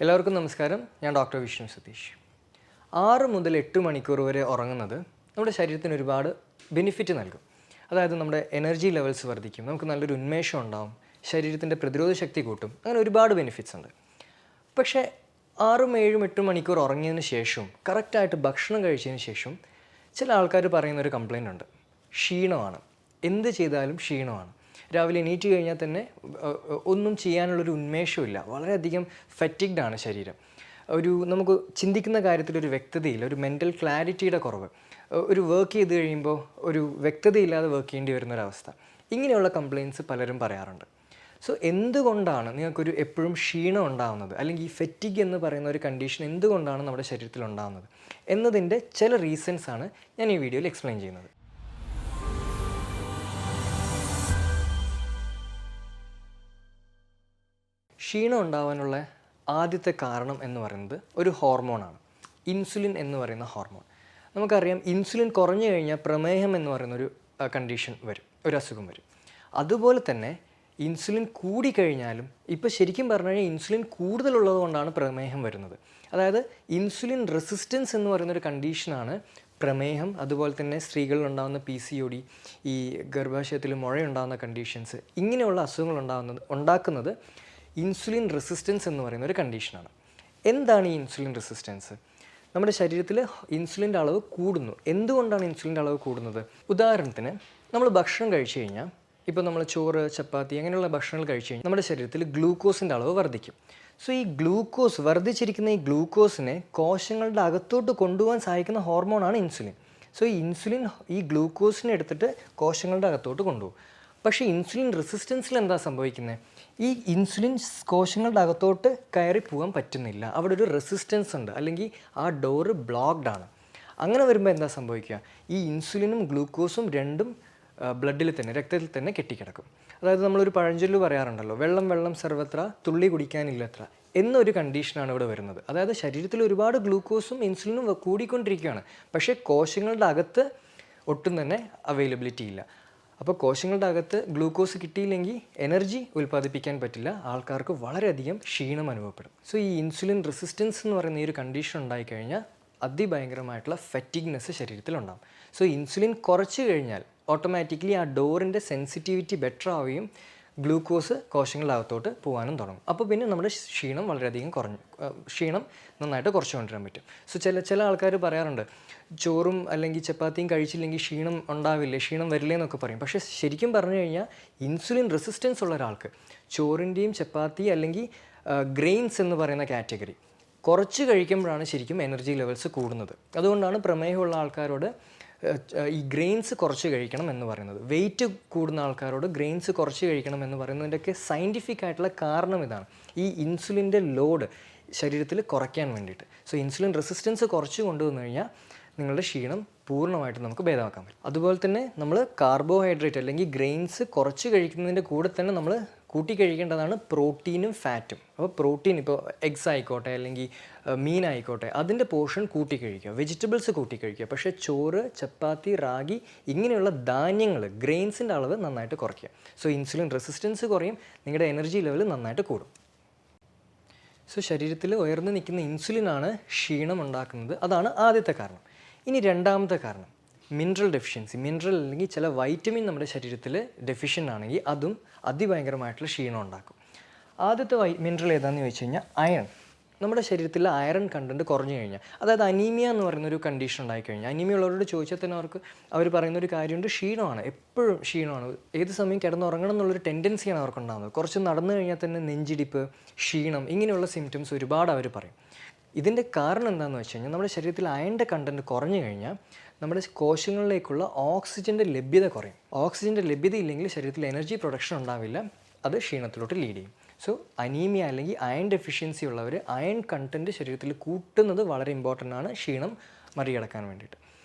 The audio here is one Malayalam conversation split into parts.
എല്ലാവർക്കും നമസ്കാരം. ഞാൻ ഡോക്ടർ വിഷ്ണു സതീഷ്. 6 മുതൽ 8 മണിക്കൂർ വരെ ഉറങ്ങുന്നത് നമ്മുടെ ശരീരത്തിന് ഒരുപാട് ബെനിഫിറ്റ് നൽകും. അതായത് നമ്മുടെ എനർജി ലെവൽസ് വർദ്ധിക്കും, നമുക്ക് നല്ലൊരു ഉന്മേഷം ഉണ്ടാവും, ശരീരത്തിൻ്റെ പ്രതിരോധ ശക്തി കൂട്ടും, അങ്ങനെ ഒരുപാട് ബെനിഫിറ്റ്സ് ഉണ്ട്. പക്ഷേ 6, 7, 8 മണിക്കൂർ ഉറങ്ങിയതിന് ശേഷവും കറക്റ്റായിട്ട് ഭക്ഷണം കഴിച്ചതിന് ശേഷം ചില ആൾക്കാർ പറയുന്നൊരു കംപ്ലയിൻ്റ് ഉണ്ട്. ക്ഷീണമാണ്, എന്ത് ചെയ്താലും ക്ഷീണമാണ്. രാവിലെ എണീറ്റ് കഴിഞ്ഞാൽ തന്നെ ഒന്നും ചെയ്യാനുള്ളൊരു ഉന്മേഷമില്ല, വളരെയധികം ഫറ്റിഗ്ഡാണ് ശരീരം. നമുക്ക് ചിന്തിക്കുന്ന കാര്യത്തിലൊരു വ്യക്തതയില്ല, ഒരു മെൻ്റൽ ക്ലാരിറ്റിയുടെ കുറവ്, ഒരു വർക്ക് ചെയ്ത് കഴിയുമ്പോൾ ഒരു വ്യക്തതയില്ലാതെ വർക്ക് ചെയ്യേണ്ടി വരുന്നൊരവസ്ഥ. ഇങ്ങനെയുള്ള കംപ്ലയിൻറ്റ്സ് പലരും പറയാറുണ്ട്. സോ എന്തുകൊണ്ടാണ് നിങ്ങൾക്കൊരു എപ്പോഴും ക്ഷീണം ഉണ്ടാകുന്നത്, അല്ലെങ്കിൽ ഈ ഫെറ്റിഗ് എന്ന് പറയുന്ന ഒരു കണ്ടീഷൻ എന്തുകൊണ്ടാണ് നമ്മുടെ ശരീരത്തിൽ ഉണ്ടാകുന്നത് എന്നതിൻ്റെ ചില റീസൺസാണ് ഞാൻ ഈ വീഡിയോയിൽ എക്സ്പ്ലെയിൻ ചെയ്യുന്നത്. ക്ഷീണം ഉണ്ടാകാനുള്ള ആദ്യത്തെ കാരണം എന്ന് പറയുന്നത് ഒരു ഹോർമോണാണ്, ഇൻസുലിൻ എന്ന് പറയുന്ന ഹോർമോൺ. നമുക്കറിയാം, ഇൻസുലിൻ കുറഞ്ഞു കഴിഞ്ഞാൽ പ്രമേഹം എന്ന് പറയുന്നൊരു കണ്ടീഷൻ വരും, ഒരു അസുഖം വരും. അതുപോലെ തന്നെ ഇൻസുലിൻ കൂടിക്കഴിഞ്ഞാലും, ഇപ്പോൾ ശരിക്കും പറഞ്ഞു കഴിഞ്ഞാൽ ഇൻസുലിൻ കൂടുതലുള്ളത് കൊണ്ടാണ് പ്രമേഹം വരുന്നത്. അതായത് ഇൻസുലിൻ റെസിസ്റ്റൻസ് എന്ന് പറയുന്നൊരു കണ്ടീഷനാണ് പ്രമേഹം, അതുപോലെ തന്നെ സ്ത്രീകളിൽ ഉണ്ടാകുന്ന PCOD, ഈ ഗർഭാശയത്തിൽ മുഴയുണ്ടാകുന്ന കണ്ടീഷൻസ്, ഇങ്ങനെയുള്ള അസുഖങ്ങൾ ഉണ്ടാക്കുന്നത് ഇൻസുലിൻ റെസിസ്റ്റൻസ് എന്ന് പറയുന്ന ഒരു കണ്ടീഷനാണ്. എന്താണ് ഈ ഇൻസുലിൻ റെസിസ്റ്റൻസ്? നമ്മുടെ ശരീരത്തിൽ ഇൻസുലിൻ്റെ അളവ് കൂടുന്നു. എന്തുകൊണ്ടാണ് ഇൻസുലിൻ്റെ അളവ് കൂടുന്നത്? ഉദാഹരണത്തിന്, നമ്മൾ ഭക്ഷണം കഴിച്ചു കഴിഞ്ഞാൽ, ഇപ്പോൾ നമ്മൾ ചോറ്, ചപ്പാത്തി അങ്ങനെയുള്ള ഭക്ഷണങ്ങൾ കഴിച്ചു കഴിഞ്ഞാൽ നമ്മുടെ ശരീരത്തിൽ ഗ്ലൂക്കോസിൻ്റെ അളവ് വർദ്ധിക്കും. സോ ഈ വർദ്ധിച്ചിരിക്കുന്ന ഈ ഗ്ലൂക്കോസിനെ കോശങ്ങളുടെ അകത്തോട്ട് കൊണ്ടുപോകാൻ സഹായിക്കുന്ന ഹോർമോണാണ് ഇൻസുലിൻ. സോ ഈ ഇൻസുലിൻ ഈ ഗ്ലൂക്കോസിനെ എടുത്തിട്ട് കോശങ്ങളുടെ അകത്തോട്ട് കൊണ്ടുപോകും. പക്ഷേ ഇൻസുലിൻ റെസിസ്റ്റൻസിൽ എന്താ സംഭവിക്കുന്നത്? ഈ ഇൻസുലിൻ കോശങ്ങളുടെ അകത്തോട്ട് കയറി പോകാൻ പറ്റുന്നില്ല, അവിടെ ഒരു റെസിസ്റ്റൻസ് ഉണ്ട്, അല്ലെങ്കിൽ ആ ഡോറ് ബ്ലോക്ക്ഡ് ആണ്. അങ്ങനെ വരുമ്പോൾ എന്താ സംഭവിക്കുക? ഈ ഇൻസുലിനും ഗ്ലൂക്കോസും രണ്ടും ബ്ലഡിൽ തന്നെ, രക്തത്തിൽ തന്നെ കെട്ടിക്കിടക്കും. അതായത് നമ്മളൊരു പഴഞ്ചൊല്ല് പറയാറുണ്ടല്ലോ, വെള്ളം വെള്ളം സർവത്ര തുള്ളി കുടിക്കാനില്ലത്ര എന്നൊരു കണ്ടീഷനാണ് ഇവിടെ വരുന്നത്. അതായത് ശരീരത്തിൽ ഒരുപാട് ഗ്ലൂക്കോസും ഇൻസുലിനും കൂടിക്കൊണ്ടിരിക്കുകയാണ്, പക്ഷേ കോശങ്ങളുടെ അകത്ത് ഒട്ടും തന്നെ അവൈലബിലിറ്റി ഇല്ല. അപ്പോൾ കോശങ്ങളുടെ അകത്ത് ഗ്ലൂക്കോസ് കിട്ടിയില്ലെങ്കിൽ എനർജി ഉൽപ്പാദിപ്പിക്കാൻ പറ്റില്ല, ആൾക്കാർക്ക് വളരെയധികം ക്ഷീണം അനുഭവപ്പെടും. സോ ഈ ഇൻസുലിൻ റെസിസ്റ്റൻസ് എന്ന് പറയുന്ന ഈ ഒരു കണ്ടീഷൻ ഉണ്ടായിക്കഴിഞ്ഞാൽ അതിഭയങ്കരമായിട്ടുള്ള ഫറ്റിഗ്നെസ് ശരീരത്തിലുണ്ടാകും. സോ ഇൻസുലിൻ കുറച്ച് കഴിഞ്ഞാൽ ഓട്ടോമാറ്റിക്കലി ആ ഡോറിൻ്റെ സെൻസിറ്റിവിറ്റി ബെറ്റർ ആവുകയും ഗ്ലൂക്കോസ് കോശങ്ങളുടെ അകത്തോട്ട് പോകാനും തുടങ്ങും. അപ്പോൾ പിന്നെ നമ്മുടെ ക്ഷീണം വളരെയധികം ക്ഷീണം നന്നായിട്ട് കുറച്ച് കൊണ്ടുവരാൻ പറ്റും. സോ ചില ആൾക്കാർ പറയാറുണ്ട്, ചോറും അല്ലെങ്കിൽ ചപ്പാത്തിയും കഴിച്ചില്ലെങ്കിൽ ക്ഷീണം ഉണ്ടാവില്ലേ, ക്ഷീണം വരില്ലേ എന്നൊക്കെ പറയും. പക്ഷേ ശരിക്കും പറഞ്ഞു കഴിഞ്ഞാൽ ഇൻസുലിൻ റെസിസ്റ്റൻസ് ഉള്ള ഒരാൾക്ക് ചോറിൻ്റെയും ചപ്പാത്തി അല്ലെങ്കിൽ ഗ്രെയിൻസ് എന്ന് പറയുന്ന കാറ്റഗറി കുറച്ച് കഴിക്കുമ്പോഴാണ് ശരിക്കും എനർജി ലെവൽസ് കൂടുന്നത്. അതുകൊണ്ടാണ് പ്രമേഹമുള്ള ആൾക്കാരോട് ഈ ഗ്രെയിൻസ് കുറച്ച് കഴിക്കണം എന്ന് പറയുന്നത്. വെയിറ്റ് കൂടുന്ന ആൾക്കാരോട് ഗ്രെയിൻസ് കുറച്ച് കഴിക്കണം എന്ന് പറയുന്നതിൻ്റെയൊക്കെ സയൻറ്റിഫിക് ആയിട്ടുള്ള കാരണം ഇതാണ്, ഈ ഇൻസുലിൻ്റെ ലോഡ് ശരീരത്തിൽ കുറയ്ക്കാൻ വേണ്ടിയിട്ട്. സോ ഇൻസുലിൻ റെസിസ്റ്റൻസ് കുറച്ച് കൊണ്ടുവന്നു കഴിഞ്ഞാൽ നിങ്ങളുടെ ക്ഷീണം പൂർണ്ണമായിട്ട് നമുക്ക് ഭേദമാക്കാൻ പറ്റും. അതുപോലെ തന്നെ നമ്മൾ കാർബോഹൈഡ്രേറ്റ് അല്ലെങ്കിൽ ഗ്രെയിൻസ് കുറച്ച് കഴിക്കുന്നതിൻ്റെ കൂടെ തന്നെ നമ്മൾ കൂട്ടി കഴിക്കേണ്ടതാണ് പ്രോട്ടീനും ഫാറ്റും. അപ്പോൾ പ്രോട്ടീൻ, ഇപ്പോൾ എഗ്സ് ആയിക്കോട്ടെ അല്ലെങ്കിൽ മീൻ ആയിക്കോട്ടെ, അതിൻ്റെ പോർഷൻ കൂട്ടി കഴിക്കുക, വെജിറ്റബിൾസ് കൂട്ടി കഴിക്കുക. പക്ഷേ ചോറ്, ചപ്പാത്തി, റാഗി ഇങ്ങനെയുള്ള ധാന്യങ്ങൾ, ഗ്രെയിൻസിൻ്റെ അളവ് നന്നായിട്ട് കുറയ്ക്കുക. സോ ഇൻസുലിൻ റെസിസ്റ്റൻസ് കുറയും, നിങ്ങളുടെ എനർജി ലെവൽ നന്നായിട്ട് കൂടും. സോ ശരീരത്തിൽ ഉയർന്നു നിൽക്കുന്ന ഇൻസുലിനാണ് ക്ഷീണം ഉണ്ടാക്കുന്നത്. അതാണ് ആദ്യത്തെ കാരണം. ഇനി രണ്ടാമത്തെ കാരണം മിനറൽ ഡെഫിഷ്യൻസി. മിനറൽ അല്ലെങ്കിൽ ചില വൈറ്റമിൻ നമ്മുടെ ശരീരത്തിൽ ഡെഫിഷ്യൻ്റ് ആണെങ്കിൽ അതും അതിഭയങ്കരമായിട്ടുള്ള ക്ഷീണം ഉണ്ടാക്കും. ആദ്യത്തെ മിനറൽ ഏതാണെന്ന് ചോദിച്ചു കഴിഞ്ഞാൽ അയൺ. നമ്മുടെ ശരീരത്തിലെ അയറൺ കണ്ടൻറ്റ് കുറഞ്ഞു കഴിഞ്ഞാൽ, അതായത് അനീമിയ എന്ന് പറയുന്നൊരു കണ്ടീഷൻ ഉണ്ടായിക്കഴിഞ്ഞാൽ, അനീമിയ ഉള്ളവരോട് ചോദിച്ചാൽ തന്നെ അവർ പറയുന്നൊരു കാര്യമുണ്ട്, ക്ഷീണമാണ്, എപ്പോഴും ക്ഷീണമാണ്, ഏത് സമയം കിടന്നുറങ്ങണം എന്നുള്ളൊരു ടെൻഡൻസിയാണ് അവർക്കുണ്ടാകുന്നത്. കുറച്ച് നടന്നു കഴിഞ്ഞാൽ തന്നെ നെഞ്ചിടിപ്പ്, ക്ഷീണം, ഇങ്ങനെയുള്ള സിംറ്റംസ് ഒരുപാട് അവർ പറയും. ഇതിൻ്റെ കാരണം എന്താണെന്ന് വെച്ച് കഴിഞ്ഞാൽ, നമ്മുടെ ശരീരത്തിൽ അയണിൻ്റെ കണ്ടൻറ്റ് കുറഞ്ഞു കഴിഞ്ഞാൽ നമ്മുടെ കോശങ്ങളിലേക്കുള്ള ഓക്സിജൻ്റെ ലഭ്യത കുറയും. ഓക്സിജൻ്റെ ലഭ്യത ഇല്ലെങ്കിൽ ശരീരത്തിൽ എനർജി പ്രൊഡക്ഷൻ ഉണ്ടാവില്ല, അത് ക്ഷീണത്തിലോട്ട് ലീഡ് ചെയ്യും. സോ അനീമിയ അല്ലെങ്കിൽ അയൺ ഡെഫിഷ്യൻസി ഉള്ളവർ അയൺ കണ്ടൻറ്റ് ശരീരത്തിൽ കൂട്ടുന്നത് വളരെ ഇമ്പോർട്ടൻ്റ് ആണ് ക്ഷീണം മറികടക്കാൻ വേണ്ടിയിട്ട്.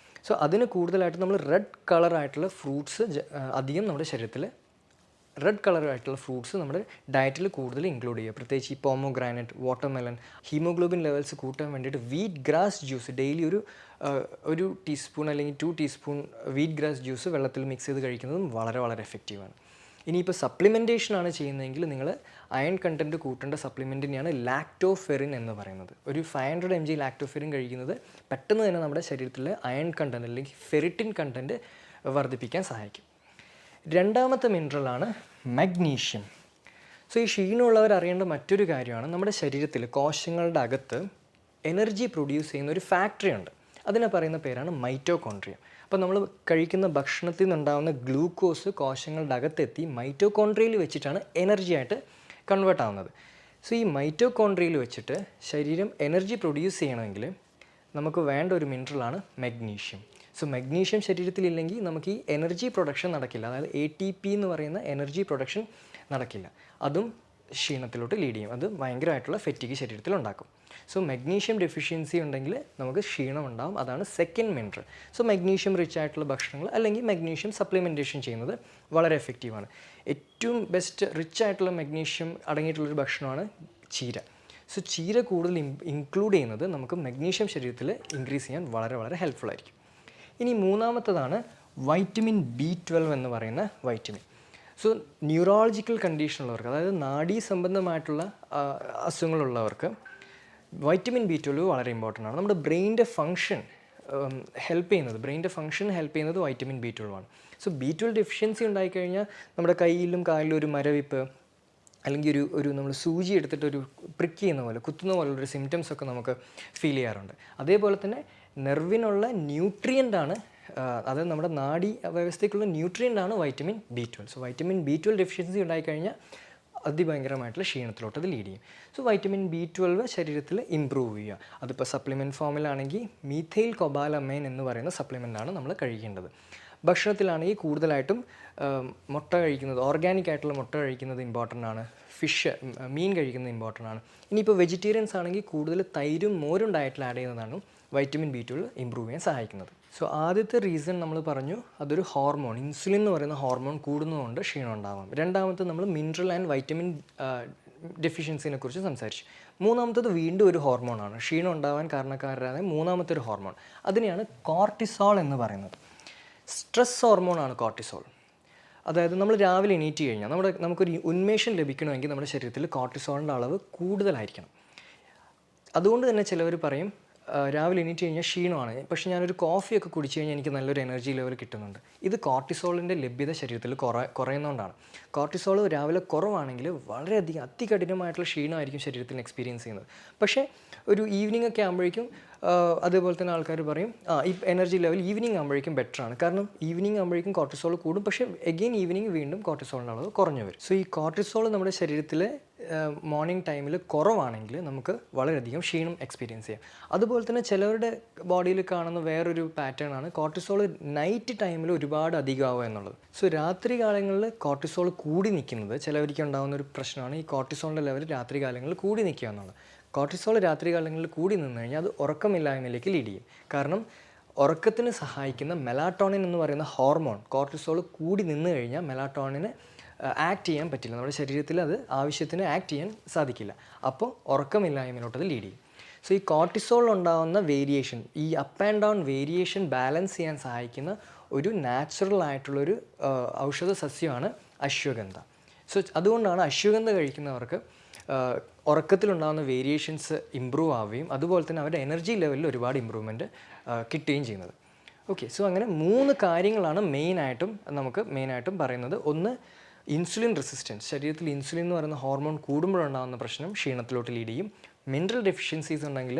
സോ അതിന് കൂടുതലായിട്ട് നമ്മൾ റെഡ് കളറായിട്ടുള്ള ഫ്രൂട്ട്സ് അധികം നമ്മുടെ ശരീരത്തിൽ റെഡ് കളറായിട്ടുള്ള ഫ്രൂട്ട്സ് നമ്മുടെ ഡയറ്റിൽ കൂടുതൽ ഇൻക്ലൂഡ് ചെയ്യുക. പ്രത്യേകിച്ച് ഈ പോമോഗ്രാനറ്റ്, വാട്ടർമെലൺ. ഹീമോഗ്ലോബിൻ ലെവൽസ് കൂട്ടാൻ വേണ്ടിയിട്ട് വീറ്റ് ഗ്രാസ് ജ്യൂസ് ഡെയിലി ഒരു ടീസ്പൂൺ അല്ലെങ്കിൽ 2 ടീസ്പൂൺ വീറ്റ് ഗ്രാസ് ജ്യൂസ് വെള്ളത്തിൽ മിക്സ് ചെയ്ത് കഴിക്കുന്നതും വളരെ വളരെ എഫക്റ്റീവാണ്. ഇനിയിപ്പോൾ സപ്ലിമെൻറ്റേഷനാണ് ചെയ്യുന്നതെങ്കിൽ നിങ്ങൾ അയൺ കണ്ടൻറ്റ് കൂട്ടേണ്ട സപ്ലിമെൻറ്റിനെയാണ് ലാക്ടോഫെറിൻ എന്ന് പറയുന്നത്. ഒരു 500 mg ലാക്ടോഫെറിൻ കഴിക്കുന്നത് പെട്ടെന്ന് തന്നെ നമ്മുടെ ശരീരത്തിലെ അയൺ കണ്ടൻറ്റ് അല്ലെങ്കിൽ ഫെറിറ്റിൻ കണ്ടൻറ്റ് വർദ്ധിപ്പിക്കാൻ സഹായിക്കും. രണ്ടാമത്തെ മിനറലാണ് മഗ്നീഷ്യം. സോ ഈ ക്ഷീണമുള്ളവർ അറിയേണ്ട മറ്റൊരു കാര്യമാണ്, നമ്മുടെ ശരീരത്തിൽ കോശങ്ങളുടെ അകത്ത് എനർജി പ്രൊഡ്യൂസ് ചെയ്യുന്ന ഒരു ഫാക്ടറി ഉണ്ട്. അതിനെ പറയുന്ന പേരാണ് മൈറ്റോകോൺട്രിയ. അപ്പോൾ നമ്മൾ കഴിക്കുന്ന ഭക്ഷണത്തിൽ നിന്നുണ്ടാകുന്ന ഗ്ലൂക്കോസ് കോശങ്ങളുടെ അകത്തെത്തി മൈറ്റോകോൺട്രിയയിൽ വെച്ചിട്ടാണ് എനർജി ആയിട്ട് കൺവേർട്ട് ആവുന്നത്. സോ ഈ മൈറ്റോകോൺട്രിയയിൽ വെച്ചിട്ട് ശരീരം എനർജി പ്രൊഡ്യൂസ് ചെയ്യണമെങ്കിൽ നമുക്ക് വേണ്ട ഒരു മിനറലാണ് മഗ്നീഷ്യം. സോ മഗ്നീഷ്യം ശരീരത്തിലില്ലെങ്കിൽ നമുക്ക് ഈ എനർജി പ്രൊഡക്ഷൻ നടക്കില്ല. അതായത് ATP എന്ന് പറയുന്ന എനർജി പ്രൊഡക്ഷൻ നടക്കില്ല. അതും ക്ഷീണത്തിലോട്ട് ലീഡ് ചെയ്യും. അത് ഭയങ്കരമായിട്ടുള്ള ഫെറ്റിഗ് ശരീരത്തിൽ ഉണ്ടാക്കും. സോ മഗ്നീഷ്യം ഡെഫിഷ്യൻസി ഉണ്ടെങ്കിൽ നമുക്ക് ക്ഷീണം ഉണ്ടാകും. അതാണ് second mineral. So magnesium rich ആയിട്ടുള്ള ഭക്ഷണങ്ങൾ അല്ലെങ്കിൽ മഗ്നീഷ്യം സപ്ലിമെൻറ്റേഷൻ ചെയ്യുന്നത് വളരെ എഫക്റ്റീവാണ്. ഏറ്റവും ബെസ്റ്റ് റിച്ച് ആയിട്ടുള്ള മഗ്നീഷ്യം അടങ്ങിയിട്ടുള്ളൊരു ഭക്ഷണമാണ് ചീര. സോ ചീര കൂടുതൽ ഇൻക്ലൂഡ് ചെയ്യുന്നത് നമുക്ക് മഗ്നീഷ്യം ശരീരത്തിൽ ഇൻക്രീസ് ചെയ്യാൻ വളരെ വളരെ ഹെൽപ്ഫുൾ ആയിരിക്കും. ഇനി മൂന്നാമത്തതാണ് വൈറ്റമിൻ B12 എന്ന് പറയുന്ന വൈറ്റമിൻ. സോ ന്യൂറോളജിക്കൽ കണ്ടീഷനുള്ളവർക്ക്, അതായത് നാഡീ സംബന്ധമായിട്ടുള്ള അസുഖങ്ങളുള്ളവർക്ക് വൈറ്റമിൻ B12 വളരെ ഇമ്പോർട്ടൻ്റ് ആണ്. നമ്മുടെ ബ്രെയിനിൻ്റെ ഫങ്ഷൻ ഹെൽപ്പ് ചെയ്യുന്നത് വൈറ്റമിൻ B12 ആണ്. സോ B12 ഡെഫിഷ്യൻസി ഉണ്ടായിക്കഴിഞ്ഞാൽ നമ്മുടെ കയ്യിലും കാലിലും ഒരു മരവിപ്പ് അല്ലെങ്കിൽ ഒരു നമ്മൾ സൂചി എടുത്തിട്ട് ഒരു പ്രിക്ക് ചെയ്യുന്ന പോലെ, കുത്തുന്ന പോലുള്ളൊരു സിംറ്റംസ് ഒക്കെ നമുക്ക് ഫീൽ ചെയ്യാറുണ്ട്. അതേപോലെ തന്നെ നെർവിനുള്ള ന്യൂട്രിയൻ്റാണ്, അതായത് നമ്മുടെ നാഡി വ്യവസ്ഥയ്ക്കുള്ള ന്യൂട്രിയൻ്റാണ് vitamin B12. So vitamin B12 deficiency ഉണ്ടായിക്കഴിഞ്ഞാൽ അതിഭയങ്കരമായിട്ടുള്ള ക്ഷീണത്തിലോട്ട് അത് ലീഡ് ചെയ്യും. സോ വൈറ്റമിൻ B12 ശരീരത്തിൽ ഇമ്പ്രൂവ് ചെയ്യുക. അതിപ്പോൾ സപ്ലിമെൻറ്റ് ഫോമിലാണെങ്കിൽ മീഥൈൽ കൊബാലമൈൻ എന്ന് പറയുന്ന സപ്ലിമെൻ്റാണ് നമ്മൾ കഴിക്കേണ്ടത്. ഭക്ഷണത്തിലാണെങ്കിൽ കൂടുതലായിട്ടും മുട്ട കഴിക്കുന്നത്, ഓർഗാനിക് ആയിട്ടുള്ള മുട്ട കഴിക്കുന്നത് ഇമ്പോർട്ടൻ്റ് ആണ്. ഫിഷ്, മീൻ കഴിക്കുന്നത് ഇമ്പോർട്ടൻ്റ് ആണ്. ഇനിയിപ്പോൾ വെജിറ്റേറിയൻസ് ആണെങ്കിൽ കൂടുതൽ തൈരും മോരും ഡയറ്റിൽ ആഡ് ചെയ്യുന്നതാണ് വൈറ്റമിൻ B12 ഇമ്പ്രൂവ് ചെയ്യാൻ സഹായിക്കുന്നത്. സോ ആദ്യത്തെ റീസൺ നമ്മൾ പറഞ്ഞു, അതൊരു ഹോർമോൺ, ഇൻസുലിൻ എന്ന് പറയുന്ന ഹോർമോൺ കൂടുന്നതുകൊണ്ട് ക്ഷീണം ഉണ്ടാവാം. രണ്ടാമത്തെ നമ്മൾ മിനറൽ ആൻഡ് വൈറ്റമിൻ ഡെഫിഷ്യൻസിനെ കുറിച്ച് സംസാരിച്ചു. മൂന്നാമത്തത് വീണ്ടും ഒരു ഹോർമോണാണ്, ക്ഷീണം ഉണ്ടാവാൻ കാരണക്കാരായ മൂന്നാമത്തെ ഒരു ഹോർമോൺ. അതിനെയാണ് കോർട്ടിസോൾ എന്ന് പറയുന്നത്. സ്ട്രെസ് ഹോർമോണാണ് കോർട്ടിസോൾ. അതായത് നമ്മൾ രാവിലെ എണീറ്റ് കഴിഞ്ഞാൽ നമുക്കൊരു ഉന്മേഷം ലഭിക്കണമെങ്കിൽ നമ്മുടെ ശരീരത്തിൽ കോർട്ടിസോളിൻ്റെ അളവ് കൂടുതലായിരിക്കണം. അതുകൊണ്ട് തന്നെ ചിലവർ പറയും രാവിലെ എണീറ്റ് കഴിഞ്ഞാൽ ക്ഷീണമാണ്, പക്ഷേ ഞാനൊരു കോഫിയൊക്കെ കുടിച്ച് കഴിഞ്ഞാൽ എനിക്ക് നല്ലൊരു എനർജി ലെവൽ കിട്ടുന്നുണ്ട്. ഇത് കോർട്ടിസോളിൻ്റെ ലഭ്യത ശരീരത്തിൽ കുറയുന്നതുകൊണ്ടാണ്. കോർട്ടിസോൾ രാവിലെ കുറവാണെങ്കിൽ വളരെയധികം അതികഠിനമായിട്ടുള്ള ക്ഷീണമായിരിക്കും ശരീരത്തിൽ എക്സ്പീരിയൻസ് ചെയ്യുന്നത്. പക്ഷേ ഒരു ഈവനിങ് ഒക്കെ ആകുമ്പോഴേക്കും അതേപോലെ തന്നെ ആൾക്കാർ പറയും ഈ എനർജി ലെവൽ ഈവനിങ് ആകുമ്പോഴേക്കും ബെറ്ററാണ്. കാരണം ഈവനിങ് ആകുമ്പോഴേക്കും കോർട്ടിസോൾ കൂടും, പക്ഷേ എഗെയിൻ ഈവനിങ് വീണ്ടും കോർട്ടിസോളിൻ്റെ അളവ് കുറഞ്ഞു വരും. സോ ഈ കോർട്ടിസോൾ നമ്മുടെ ശരീരത്തിൽ മോർണിംഗ് ടൈമിൽ കുറവാണെങ്കിൽ നമുക്ക് വളരെയധികം ക്ഷീണം എക്സ്പീരിയൻസ് ചെയ്യാം. അതുപോലെ തന്നെ ചിലവരുടെ ബോഡിയിൽ കാണുന്ന വേറൊരു പാറ്റേൺ ആണ് കോർട്ടിസോൾ നൈറ്റ് ടൈമിൽ ഒരുപാട് അധികമാവുക എന്നുള്ളത്. സോ രാത്രി കാലങ്ങളിൽ കോർട്ടിസോൾ കൂടി നിൽക്കുന്നത് ചിലവർക്ക് ഉണ്ടാകുന്ന ഒരു പ്രശ്നമാണ്. ഈ കോർട്ടിസോളിൻ്റെ ലെവൽ രാത്രി കാലങ്ങളിൽ കൂടി നിൽക്കുക എന്നുള്ളത്. കോർട്ടിസോൾ രാത്രി കാലങ്ങളിൽ കൂടി നിന്ന് കഴിഞ്ഞാൽ അത് ഉറക്കമില്ലായ്മയിലേക്ക് ലീഡ് ചെയ്യും. കാരണം ഉറക്കത്തിന് സഹായിക്കുന്ന മെലാറ്റോണിൻ എന്ന് പറയുന്ന ഹോർമോൺ കോർട്ടിസോൾ കൂടി നിന്ന് കഴിഞ്ഞാൽ മെലാറ്റോണിന് ആക്ട് ചെയ്യാൻ പറ്റില്ല, നമ്മുടെ ശരീരത്തിൽ അത് ആവശ്യത്തിന് ആക്ട് ചെയ്യാൻ സാധിക്കില്ല. അപ്പോൾ ഉറക്കമില്ലായ്മയിലോട്ടത് ലീഡ് ചെയ്യും. സോ ഈ കോർട്ടിസോൾ ഉണ്ടാകുന്ന വേരിയേഷൻ, ഈ up and down variation balance ചെയ്യാൻ സഹായിക്കുന്ന ഒരു നാച്ചുറൽ ആയിട്ടുള്ളൊരു ഔഷധ സസ്യമാണ് അശ്വഗന്ധ. സോ അതുകൊണ്ടാണ് അശ്വഗന്ധ കഴിക്കുന്നവർക്ക് ഉറക്കത്തിലുണ്ടാകുന്ന വേരിയേഷൻസ് ഇമ്പ്രൂവ് ആവുകയും അതുപോലെ തന്നെ അവരുടെ എനർജി ലെവലിൽ ഒരുപാട് ഇമ്പ്രൂവ്മെൻറ്റ് കിട്ടുകയും ചെയ്യുന്നത്. ഓക്കെ, സോ അങ്ങനെ 3 കാര്യങ്ങളാണ് മെയിനായിട്ടും പറയുന്നത്. ഒന്ന്, ഇൻസുലിൻ റെസിസ്റ്റൻസ്, ശരീരത്തിൽ ഇൻസുലിൻ എന്ന് പറയുന്ന ഹോർമോൺ കൂടുമ്പോഴുണ്ടാകുന്ന പ്രശ്നം ക്ഷീണത്തിലോട്ട് ലീഡ് ചെയ്യും. മിനറൽ ഡെഫിഷ്യൻസീസ് ഉണ്ടെങ്കിൽ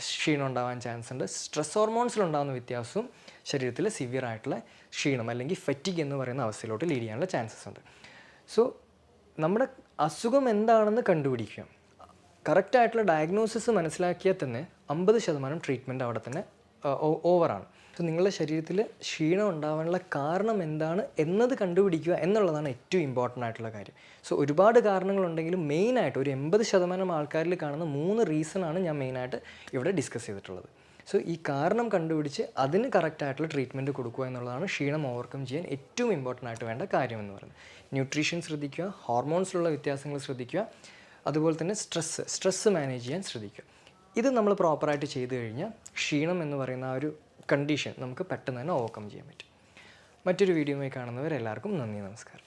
ക്ഷീണം ഉണ്ടാകാൻ ചാൻസ് ഉണ്ട്. സ്ട്രെസ് ഹോർമോൺസിലുണ്ടാകുന്ന വ്യത്യാസവും ശരീരത്തിൽ സിവിയർ ആയിട്ടുള്ള ക്ഷീണം അല്ലെങ്കിൽ ഫെറ്റിഗ് എന്ന് പറയുന്ന അവസ്ഥയിലോട്ട് ലീഡ് ചെയ്യാനുള്ള ചാൻസസ് ഉണ്ട്. സോ നമ്മുടെ അസുഖം എന്താണെന്ന് കണ്ടുപിടിക്കുക, കറക്റ്റായിട്ടുള്ള ഡയഗ്നോസിസ് മനസ്സിലാക്കിയാൽ തന്നെ 50% ട്രീറ്റ്മെൻറ്റ് അവിടെ തന്നെ ഓവറാണ്. സോ നിങ്ങളുടെ ശരീരത്തിൽ ക്ഷീണം ഉണ്ടാവാനുള്ള കാരണം എന്താണ് എന്നത് കണ്ടുപിടിക്കുക എന്നുള്ളതാണ് ഏറ്റവും ഇമ്പോർട്ടൻ്റ് ആയിട്ടുള്ള കാര്യം. സോ ഒരുപാട് കാരണങ്ങളുണ്ടെങ്കിലും മെയിനായിട്ട് ഒരു 80% ആൾക്കാരിൽ കാണുന്ന 3 റീസണാണ് ഞാൻ മെയിനായിട്ട് ഇവിടെ ഡിസ്കസ് ചെയ്തിട്ടുള്ളത്. സോ ഈ കാരണം കണ്ടുപിടിച്ച് അതിന് കറക്റ്റായിട്ടുള്ള ട്രീറ്റ്മെൻറ്റ് കൊടുക്കുക എന്നുള്ളതാണ് ക്ഷീണം ഓവർകം ചെയ്യാൻ ഏറ്റവും ഇമ്പോർട്ടൻ്റ് ആയിട്ട് വേണ്ട കാര്യമെന്ന് പറയുന്നത്. ന്യൂട്രീഷൻ ശ്രദ്ധിക്കുക, ഹോർമോൺസിലുള്ള വ്യത്യാസങ്ങൾ ശ്രദ്ധിക്കുക, അതുപോലെ തന്നെ സ്ട്രെസ്സ് മാനേജ് ചെയ്യാൻ ശ്രദ്ധിക്കുക. ഇത് നമ്മൾ പ്രോപ്പറായിട്ട് ചെയ്തു കഴിഞ്ഞാൽ ക്ഷീണം എന്ന് പറയുന്ന ആ ഒരു കണ്ടീഷൻ നമുക്ക് പെട്ടെന്ന് തന്നെ ഓവർകം ചെയ്യാൻ പറ്റും. മറ്റൊരു വീഡിയോയുമായി കാണുന്നവരെല്ലാവർക്കും നന്ദി, നമസ്കാരം.